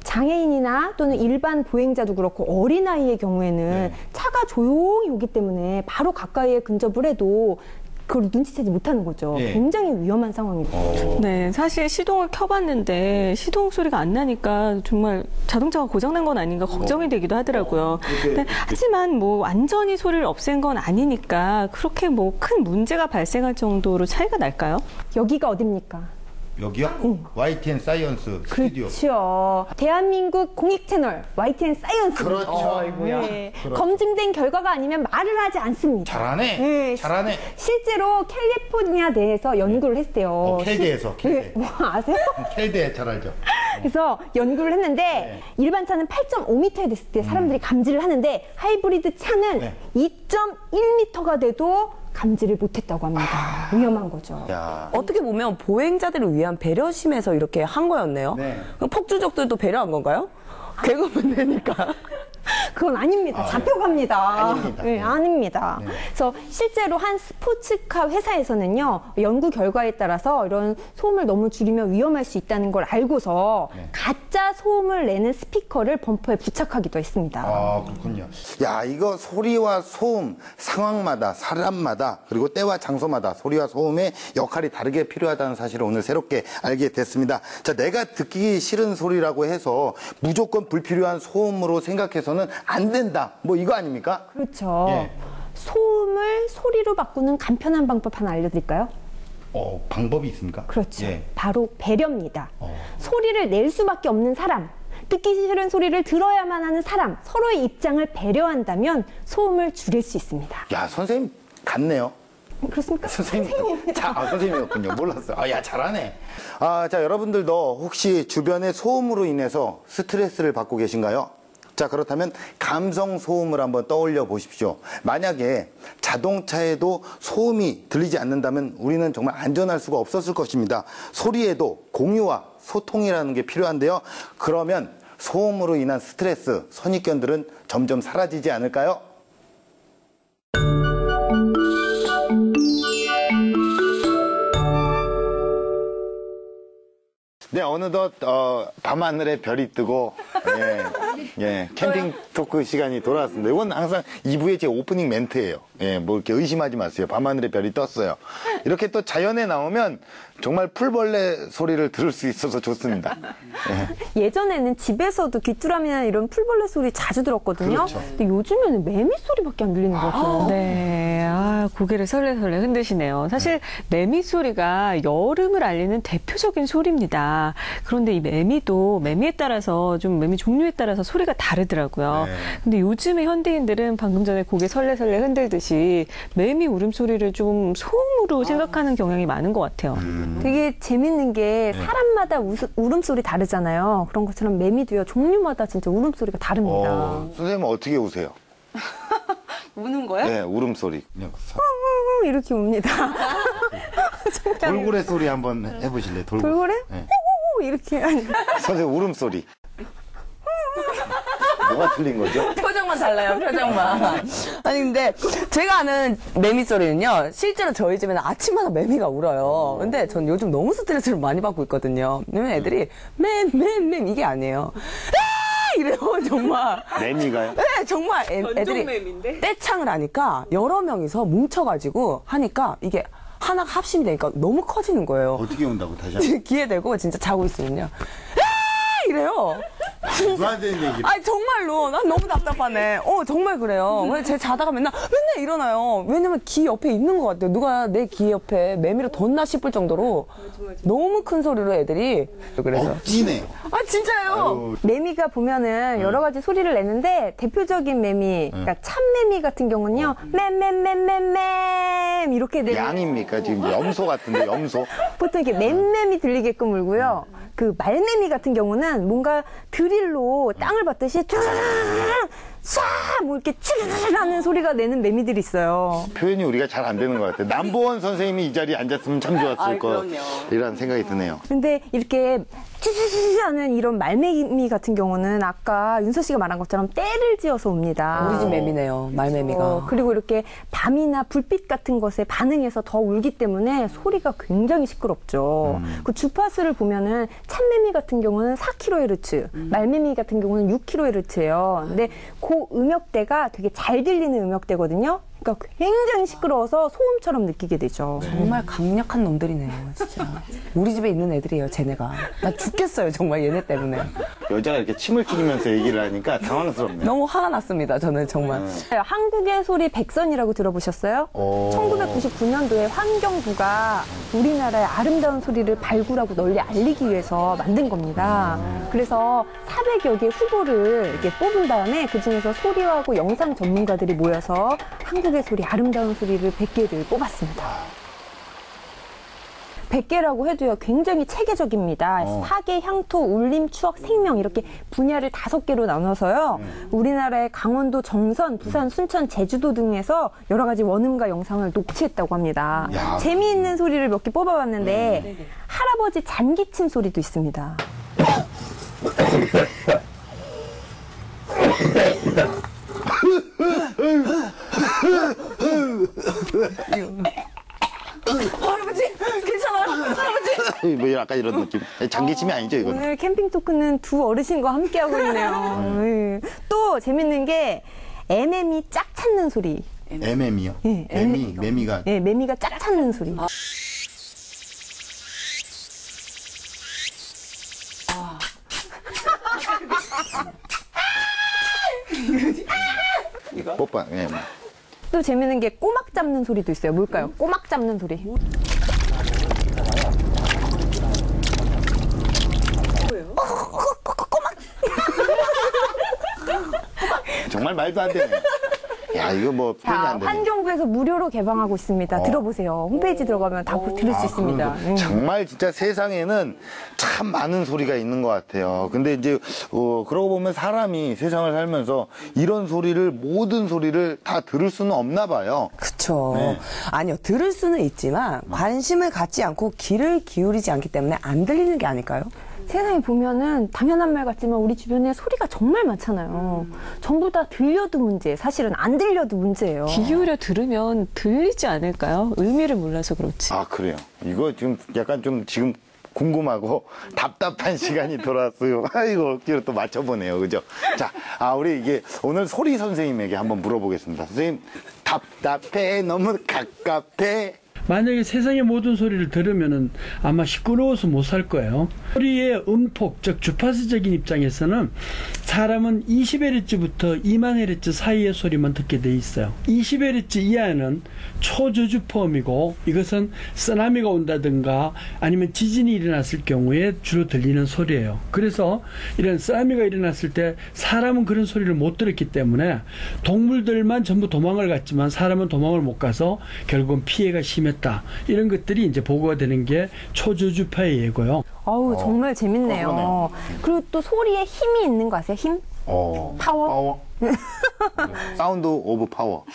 장애인이나 또는 일반 보행자도 그렇고 어린아이의 경우에는 차가 조용히 오기 때문에 바로 가까이에 근접을 해도 그걸 눈치채지 못하는 거죠. 예. 굉장히 위험한 상황입니다. 네, 사실 시동을 켜봤는데 시동 소리가 안 나니까 정말 자동차가 고장난 건 아닌가 걱정이 되기도 하더라고요. 근데 하지만 뭐 완전히 소리를 없앤 건 아니니까 그렇게 뭐 큰 문제가 발생할 정도로 차이가 날까요? 여기가 어딥니까? 여기요? YTN 사이언스 스튜디오. 그렇죠. 대한민국 공익 채널 YTN 사이언스. 그렇죠. 아이고야. 네. 그렇죠. 검증된 결과가 아니면 말을 하지 않습니다. 잘하네. 네. 잘하네. 실제로 캘리포니아 대에서 연구를 했대요. 캘대에서. 캘대. 네. 뭐 아세요? 캘대 잘 알죠. 그래서 연구를 했는데 일반 차는 8.5m에 됐을 때 사람들이 감지를 하는데 하이브리드 차는 2.1m가 돼도 감지를 못했다고 합니다. 위험한 거죠. 어떻게 보면 보행자들을 위한 배려심에서 이렇게 한 거였네요. 그럼 폭주족들도 배려한 건가요? 개그맨 되니까. 그건 아닙니다. 잡혀갑니다. 아닙니다. 네, 아닙니다. 그래서 실제로 한 스포츠카 회사에서는요, 연구 결과에 따라서 이런 소음을 너무 줄이면 위험할 수 있다는 걸 알고서 가짜 소음을 내는 스피커를 범퍼에 부착하기도 했습니다. 아, 그렇군요. 야, 이거 소리와 소음, 상황마다, 사람마다, 그리고 때와 장소마다 소리와 소음의 역할이 다르게 필요하다는 사실을 오늘 새롭게 알게 됐습니다. 자, 내가 듣기 싫은 소리라고 해서 무조건 불필요한 소음으로 생각해서는 안 된다. 뭐 이거 아닙니까? 그렇죠. 예. 소음을 소리로 바꾸는 간편한 방법 하나 알려드릴까요? 방법이 있습니까? 그렇죠. 예. 바로 배려입니다. 소리를 낼 수밖에 없는 사람, 듣기 싫은 소리를 들어야만 하는 사람, 서로의 입장을 배려한다면 소음을 줄일 수 있습니다. 야, 선생님 같네요. 그렇습니까? 선생님. 선생님이었군요. 몰랐어요. 야, 잘하네. 자, 여러분들도 혹시 주변의 소음으로 인해서 스트레스를 받고 계신가요? 자, 그렇다면 감성 소음을 한번 떠올려 보십시오. 만약에 자동차에도 소음이 들리지 않는다면 우리는 정말 안전할 수가 없었을 것입니다. 소리에도 공유와 소통이라는 게 필요한데요. 그러면 소음으로 인한 스트레스, 선입견들은 점점 사라지지 않을까요? 네, 어느덧 밤하늘에 별이 뜨고 캠핑 토크 시간이 돌아왔습니다. 이건 항상 2부의 제 오프닝 멘트예요. 뭐 이렇게 의심하지 마세요. 밤하늘에 별이 떴어요. 이렇게 또 자연에 나오면 정말 풀벌레 소리를 들을 수 있어서 좋습니다. 예전에는 집에서도 귀뚜라미나 이런 풀벌레 소리 자주 들었거든요. 그렇죠. 근데 요즘에는 매미 소리밖에 안 들리는 것 같아요. 네, 고개를 설레설레 흔드시네요. 사실 매미 소리가 여름을 알리는 대표적인 소리입니다. 그런데 이 매미도 매미에 따라서 좀 매미 종류에 따라서 소리가 다르더라고요. 근데 요즘의 현대인들은 방금 전에 고개 설레설레 흔들듯이 매미 울음소리를 좀 소음으로 생각하는 경향이 많은 것 같아요. 되게 재밌는 게 사람마다 울음소리 다르잖아요. 그런 것처럼 매미도요. 종류마다 진짜 울음소리가 다릅니다. 선생님은 어떻게 우세요? 우는 거요? 네, 울음소리. 그냥 이렇게 웁니다. 돌고래 소리 한번 해보실래요? 돌고래? 네. 이렇게. 선생님 울음소리. 뭐가 틀린 거죠? 표정만 달라요, 표정만. 아니, 근데 제가 아는 매미 소리는요, 실제로 저희 집에는 아침마다 매미가 울어요. 근데 전 요즘 너무 스트레스를 많이 받고 있거든요. 왜냐면 애들이 맴 이게 아니에요. 이래요, 정말. 매미가요? 네, 정말 애들이 떼창을 하니까 여러 명이서 뭉쳐가지고 하니까 이게 하나가 합심이 되니까 너무 커지는 거예요. 어떻게 운다고 다시 한번? 귀에 대고 진짜 자고 있으면요. 이래요. 아니 정말로 난 너무 답답하네. 정말 그래요. 그래서 제가 자다가 맨날 일어나요. 왜냐면 귀 옆에 있는 것 같아요. 누가 내 귀 옆에 매미를 뒀나 싶을 정도로 너무 큰 소리로 애들이. 그래서 억지네. 아 진짜요. 아유. 매미가 보면은 여러 가지 소리를 내는데 대표적인 매미, 그러니까 참매미 같은 경우는요, 맴 이렇게 내는. 양입니까? 지금 염소 같은데 염소? 보통 이렇게 맴맴이 들리게끔 울고요. 그 말매미 같은 경우는 뭔가 드릴로 땅을 받듯이 뭐 이렇게 하는 소리가 내는 매미들이 있어요. 표현이 우리가 잘 안 되는 것 같아요. 남보원 선생님이 이 자리에 앉았으면 참 좋았을 거 이런 생각이 드네요. 근데 이렇게 하는 이런 말매미 같은 경우는 아까 윤서 씨가 말한 것처럼 때를 지어서 옵니다. 우리 집 매미네요. 말매미가. 그리고 이렇게 밤이나 불빛 같은 것에 반응해서 더 울기 때문에 소리가 굉장히 시끄럽죠. 그 주파수를 보면은 참매미 같은 경우는 4kHz, 말매미 같은 경우는 6kHz예요. 근데 그 음역대가 되게 잘 들리는 음역대거든요. 그러니까 굉장히 시끄러워서 소음처럼 느끼게 되죠. 정말 강력한 놈들이네요, 진짜. 우리 집에 있는 애들이에요, 쟤네가. 나 죽겠어요, 정말 얘네 때문에. 여자가 이렇게 침을 튀기면서 얘기를 하니까 당황스럽네요. 너무 화가 났습니다, 저는 정말. 한국의 소리 백선이라고 들어보셨어요? 1999년도에 환경부가 우리나라의 아름다운 소리를 발굴하고 널리 알리기 위해서 만든 겁니다. 그래서 400여 개 후보를 이렇게 뽑은 다음에 그중에서 소리하고 영상 전문가들이 모여서 한국의 소리, 아름다운 소리를 100개를 뽑았습니다. 100개라고 해도요, 굉장히 체계적입니다. 사계, 향토, 울림, 추억, 생명 이렇게 분야를 5개로 나눠서요. 우리나라의 강원도, 정선, 부산, 순천, 제주도 등에서 여러 가지 원음과 영상을 녹취했다고 합니다. 야. 재미있는 소리를 몇 개 뽑아봤는데 할아버지 잔기침 소리도 있습니다. 할아버지 괜찮아요? 할아버지. 뭐 약간 이런 느낌. 장기침이 아니죠 이건. 오늘 캠핑 토크는 두 어르신과 함께하고 있네요. 또 재밌는 게 애매미 짝 찾는 소리. 애매미요? 네, 매미가. 네, 매미가 짝 찾는 소리. 뽀빠. 예. 또 재밌는 게 꼬막 잡는 소리도 있어요. 뭘까요? 꼬막 잡는 소리. 정말 말도 안 되네. 야, 이거 뭐 표현이 안 되네. 환경부에서 무료로 개방하고 있습니다. 들어보세요. 홈페이지 들어가면 다 들을 수 있습니다. 정말 진짜 세상에는 참 많은 소리가 있는 것 같아요. 근데 이제 그러고 보면 사람이 세상을 살면서 이런 소리를, 모든 소리를 다 들을 수는 없나 봐요. 그렇죠. 네. 아니요, 들을 수는 있지만 관심을 갖지 않고 귀를 기울이지 않기 때문에 안 들리는 게 아닐까요? 세상에 보면은 당연한 말 같지만 우리 주변에 소리가 정말 많잖아요. 전부 다 들려도 문제, 사실은 안 들려도 문제예요. 귀 기울여 들으면 들리지 않을까요? 의미를 몰라서 그렇지. 아, 그래요. 이거 지금 약간 좀 지금 궁금하고 답답한 시간이 돌아왔어요. 아이고, 억지로 또 맞춰보네요. 그죠? 자, 우리 이게 오늘 소리 선생님에게 한번 물어보겠습니다. 선생님, 답답해, 너무 갑갑해. 만약에 세상의 모든 소리를 들으면은 아마 시끄러워서 못 살 거예요. 소리의 음폭, 즉 주파수적인 입장에서는 사람은 20Hz부터 20,000Hz 사이의 소리만 듣게 돼 있어요. 20Hz 이하는 초저주파음이고 이것은 쓰나미가 온다든가 아니면 지진이 일어났을 경우에 주로 들리는 소리예요. 그래서 이런 쓰나미가 일어났을 때 사람은 그런 소리를 못 들었기 때문에 동물들만 전부 도망을 갔지만 사람은 도망을 못 가서 결국은 피해가 심했다. 이런 것들이 이제 보고가 되는 게 초저주파의 예고요. 어우, 정말 재밌네요. 그리고 또 소리에 힘이 있는 거 아세요? 힘? 파워? 사운드 오브 파워.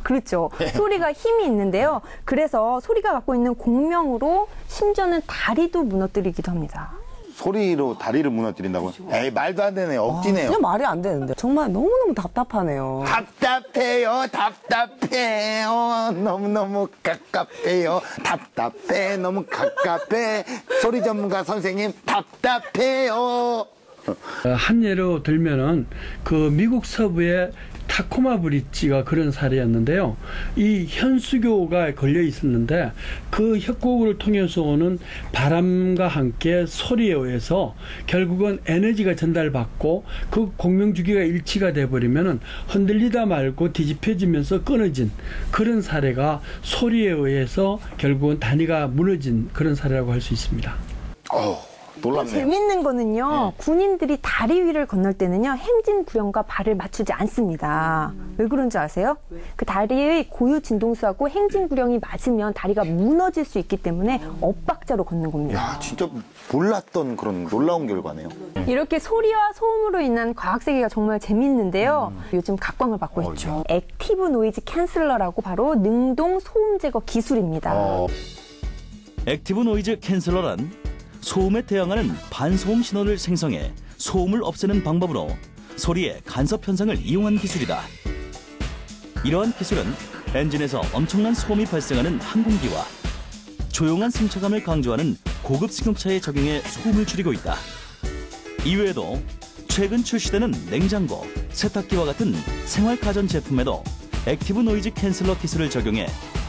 그렇죠. 소리가 힘이 있는데요. 그래서 소리가 갖고 있는 공명으로 심지어는 다리도 무너뜨리기도 합니다. 소리로 다리를 무너뜨린다고요? 에이, 말도 안 되네요. 억지네요. 진짜 말이 안 되는데. 정말 너무너무 답답하네요. 답답해요, 답답해요. 너무너무 갑갑해요. 답답해, 너무 갑갑해. 소리 전문가 선생님, 답답해요. 한 예로 들면은 그 미국 서부의 타코마 브릿지가 그런 사례였는데요. 이 현수교가 걸려 있었는데 그 협곡을 통해서 오는 바람과 함께 소리에 의해서 결국은 에너지가 전달받고 그 공명주기가 일치가 돼버리면 흔들리다 말고 뒤집혀지면서 끊어진 그런 사례가 소리에 의해서 결국은 단위가 무너진 그런 사례라고 할 수 있습니다. 놀랍네요. 재밌는 거는요. 군인들이 다리 위를 건널 때는요. 행진구령과 발을 맞추지 않습니다. 왜 그런지 아세요? 그 다리의 고유 진동수하고 행진구령이 맞으면 다리가 무너질 수 있기 때문에 엇박자로 걷는 겁니다. 야, 진짜 몰랐던 그런 놀라운 결과네요. 이렇게 소리와 소음으로 인한 과학세계가 정말 재밌는데요. 요즘 각광을 받고 있죠. 액티브 노이즈 캔슬러라고 바로 능동 소음 제거 기술입니다. 액티브 노이즈 캔슬러란 소음에 대항하는 반소음 신호를 생성해 소음을 없애는 방법으로 소리의 간섭 현상을 이용한 기술이다. 이러한 기술은 엔진에서 엄청난 소음이 발생하는 항공기와 조용한 승차감을 강조하는 고급 승용차에 적용해 소음을 줄이고 있다. 이외에도 최근 출시되는 냉장고, 세탁기와 같은 생활 가전 제품에도 액티브 노이즈 캔슬러 기술을 적용해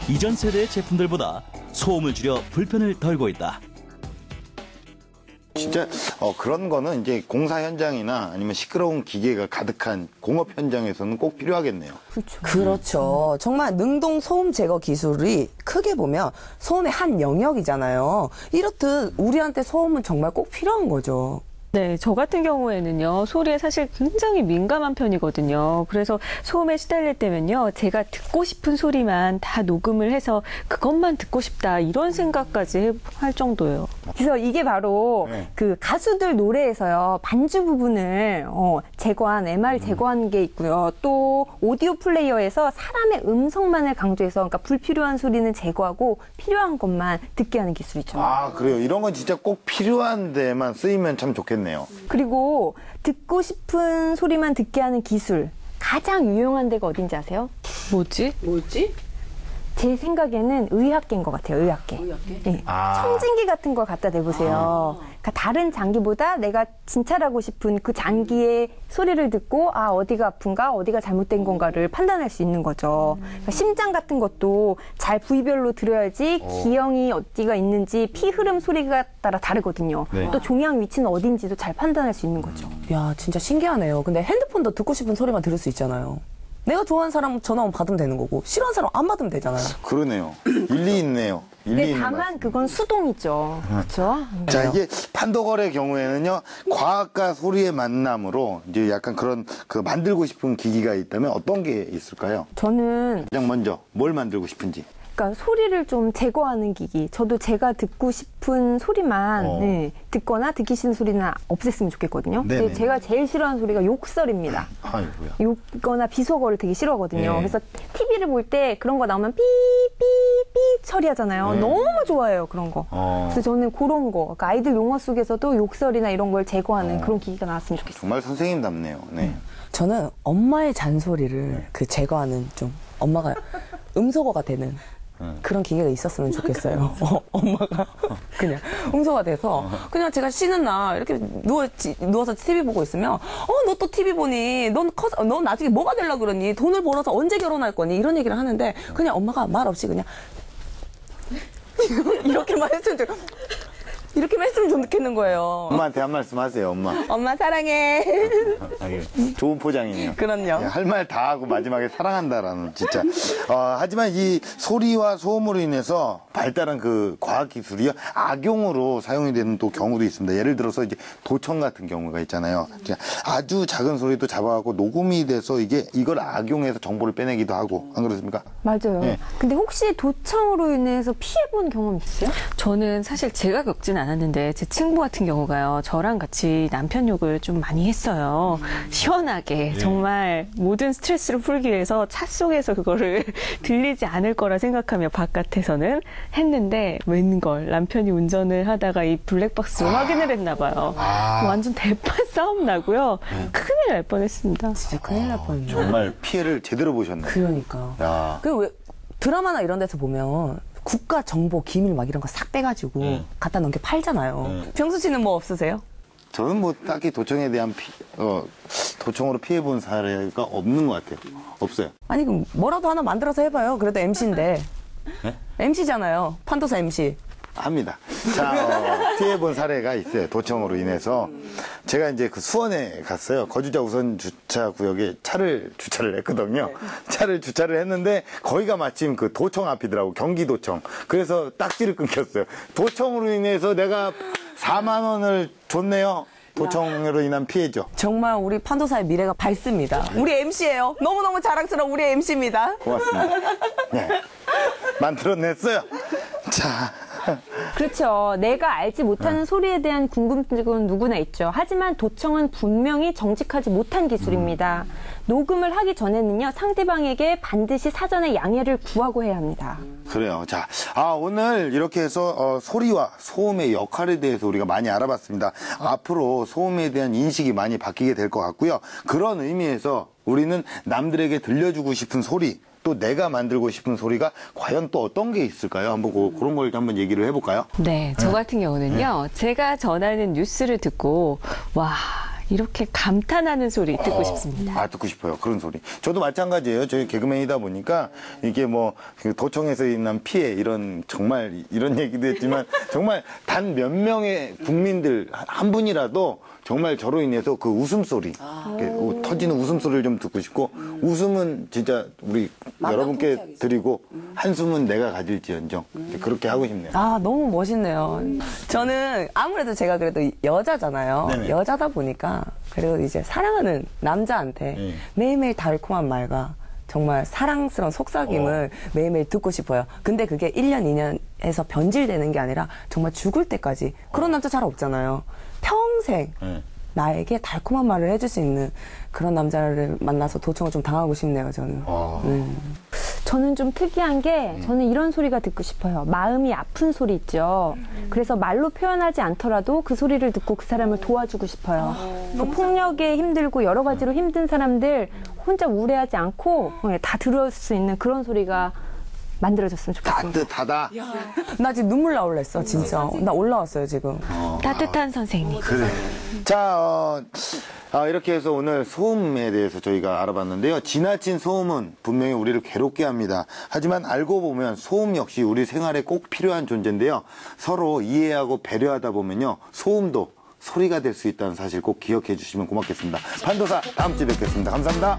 이전 세대의 제품들보다 소음을 줄여 불편을 덜고 있다. 진짜 그런 거는 이제 공사 현장이나 아니면 시끄러운 기계가 가득한 공업 현장에서는 꼭 필요하겠네요. 그렇죠. 정말 능동 소음 제거 기술이 크게 보면 소음의 한 영역이잖아요. 이렇듯 우리한테 소음은 정말 꼭 필요한 거죠. 네, 저 같은 경우에는요, 소리에 사실 굉장히 민감한 편이거든요. 그래서 소음에 시달릴 때면요, 제가 듣고 싶은 소리만 다 녹음을 해서 그것만 듣고 싶다, 이런 생각까지 할 정도예요. 그래서 이게 바로 그 가수들 노래에서요, 반주 부분을 제거한, MR 제거한 게 있고요. 또 오디오 플레이어에서 사람의 음성만을 강조해서, 그러니까 불필요한 소리는 제거하고 필요한 것만 듣게 하는 기술이죠. 아, 그래요. 이런 건 진짜 꼭 필요한 데만 쓰이면 참 좋겠네요. 그리고 듣고 싶은 소리만 듣게 하는 기술 가장 유용한 데가 어딘지 아세요? 뭐지? 제 생각에는 의학계인 것 같아요. 의학계. 네. 청진기 같은 걸 갖다 대보세요. 그러니까 다른 장기보다 내가 진찰하고 싶은 그 장기의 소리를 듣고 어디가 아픈가 어디가 잘못된 건가를 판단할 수 있는 거죠. 그러니까 심장 같은 것도 잘 부위별로 들어야지 기형이 어디가 있는지 피 흐름 소리가 따라 다르거든요. 네. 또 종양 위치는 어딘지도 잘 판단할 수 있는 거죠. 야, 진짜 신기하네요. 근데 핸드폰도 듣고 싶은 소리만 들을 수 있잖아요. 내가 좋아하는 사람 전화 오면 받으면 되는 거고 싫어하는 사람 안 받으면 되잖아요. 그러네요. 일리 있네요. 네, 다만 그건 수동이죠. 그렇죠? 자, 이게 판도걸의 경우에는요, 과학과 소리의 만남으로 이제 약간 그런 그 만들고 싶은 기기가 있다면 어떤 게 있을까요? 저는 가장 먼저 뭘 만들고 싶은지. 그러니까 소리를 좀 제거하는 기기. 저도 제가 듣고 싶은 소리만 듣거나 듣기 싫은 소리는 없앴으면 좋겠거든요. 근데 제가 제일 싫어하는 소리가 욕설입니다. 아이고야. 욕거나 비속어를 되게 싫어하거든요. 네. 그래서 TV를 볼 때 그런 거 나오면 삐삐삐 처리하잖아요. 네. 너무 좋아해요, 그런 거. 그래서 저는 그런 거, 그러니까 아이들 용어 속에서도 욕설이나 이런 걸 제거하는 그런 기기가 나왔으면 좋겠어요. 정말 선생님답네요. 네. 저는 엄마의 잔소리를 그 제거하는 좀 엄마가 음소거가 되는 그런 기계가 있었으면 좋겠어요. 엄마가 그냥 음소가 돼서 그냥 제가 쉬는 날 이렇게 누워서 TV 보고 있으면 너 또 TV 보니 넌 나중에 뭐가 되려고 그러니 돈을 벌어서 언제 결혼할 거니 이런 얘기를 하는데 그냥 엄마가 말 없이 그냥 이렇게만 했으면 좋겠는 거예요. 엄마한테 한 말씀 하세요, 엄마. 엄마 사랑해. 좋은 포장이네요. 그럼요. 할 말 다 하고 마지막에 사랑한다라는 진짜. 하지만 이 소리와 소음으로 인해서 발달한 그 과학 기술이요 악용으로 사용이 되는 또 경우도 있습니다. 예를 들어서 이제 도청 같은 경우가 있잖아요. 아주 작은 소리도 잡아가고 녹음이 돼서 이걸 악용해서 정보를 빼내기도 하고 안 그렇습니까? 맞아요. 네. 근데 혹시 도청으로 인해서 피해본 경험 있어요? 저는 사실 제가 겪진 않았는데 제 친구 같은 경우가요. 저랑 같이 남편 욕을 좀 많이 했어요. 시원하게 정말 모든 스트레스를 풀기 위해서 차 속에서 그거를 들리지 않을 거라 생각하며 바깥에서는 했는데 웬걸 남편이 운전을 하다가 이 블랙박스를 확인을 했나 봐요. 완전 대판 싸움 나고요. 큰일 날 뻔했습니다. 진짜 큰일 날 뻔했네요. 정말 피해를 제대로 보셨네요. 그러니까. 야. 그 왜 드라마나 이런 데서 보면 국가 정보 기밀 막 이런 거 싹 빼가지고 갖다 넘겨 팔잖아요. 병수 씨는 뭐 없으세요? 저는 뭐 딱히 도청에 대한 도청으로 피해본 사례가 없는 것 같아요. 없어요. 아니 그럼 뭐라도 하나 만들어서 해봐요. 그래도 MC인데. 네? MC잖아요. 판도사 MC. 합니다. 자, 피해본 사례가 있어요. 도청으로 인해서. 제가 이제 그 수원에 갔어요. 거주자 우선 주차 구역에 차를 주차를 했거든요. 차를 주차를 했는데 거기가 마침 그 도청 앞이더라고. 경기도청. 그래서 딱지를 끊겼어요. 도청으로 인해서 내가 4만 원을 줬네요. 도청으로 인한 피해죠. 정말 우리 판도사의 미래가 밝습니다. 우리 MC예요. 너무너무 자랑스러운 우리 MC입니다. 고맙습니다. 네. 만들어냈어요. 자. 그렇죠. 내가 알지 못하는 소리에 대한 궁금증은 누구나 있죠. 하지만 도청은 분명히 정직하지 못한 기술입니다. 녹음을 하기 전에는요, 상대방에게 반드시 사전에 양해를 구하고 해야 합니다. 그래요. 자, 오늘 이렇게 해서 소리와 소음의 역할에 대해서 우리가 많이 알아봤습니다. 앞으로 소음에 대한 인식이 많이 바뀌게 될 것 같고요. 그런 의미에서 우리는 남들에게 들려주고 싶은 소리, 또 내가 만들고 싶은 소리가 과연 또 어떤 게 있을까요? 한번 그런 걸 한번 얘기를 해볼까요? 네, 저 같은 경우는요, 제가 전하는 뉴스를 듣고, 와, 이렇게 감탄하는 소리 듣고 싶습니다. 듣고 싶어요. 그런 소리. 저도 마찬가지예요. 저희 개그맨이다 보니까 이게 뭐 도청에서 인한 피해 이런 정말 이런 얘기도 했지만 정말 단 몇 명의 국민들 한 분이라도 정말 저로 인해서 그 웃음소리, 터지는 웃음소리를 좀 듣고 싶고, 웃음은 진짜 우리 여러분께 드리고, 한숨은 내가 가질지언정. 그렇게 하고 싶네요. 너무 멋있네요. 저는 아무래도 제가 그래도 여자잖아요. 네네. 여자다 보니까 그래도 이제 사랑하는 남자한테 매일매일 달콤한 말과 정말 사랑스러운 속삭임을 매일매일 듣고 싶어요. 근데 그게 1년, 2년에서 변질되는 게 아니라 정말 죽을 때까지. 그런 남자 잘 없잖아요. 평생 나에게 달콤한 말을 해줄 수 있는 그런 남자를 만나서 도청을 좀 당하고 싶네요, 저는. 저는 좀 특이한 게 저는 이런 소리가 듣고 싶어요. 마음이 아픈 소리 있죠. 그래서 말로 표현하지 않더라도 그 소리를 듣고 그 사람을 도와주고 싶어요. 폭력에 힘들고 여러 가지로 힘든 사람들 혼자 우울해하지 않고 다 들을 수 있는 그런 소리가 만들어졌으면 좋겠습니다. 따뜻하다. 나 지금 눈물 나올랬어, 진짜. 나 올라왔어요, 지금. 따뜻한 선생님. 그래. 자, 이렇게 해서 오늘 소음에 대해서 저희가 알아봤는데요. 지나친 소음은 분명히 우리를 괴롭게 합니다. 하지만 알고 보면 소음 역시 우리 생활에 꼭 필요한 존재인데요. 서로 이해하고 배려하다 보면요. 소음도 소리가 될 수 있다는 사실 꼭 기억해 주시면 고맙겠습니다. 판도사 다음 주에 뵙겠습니다. 감사합니다.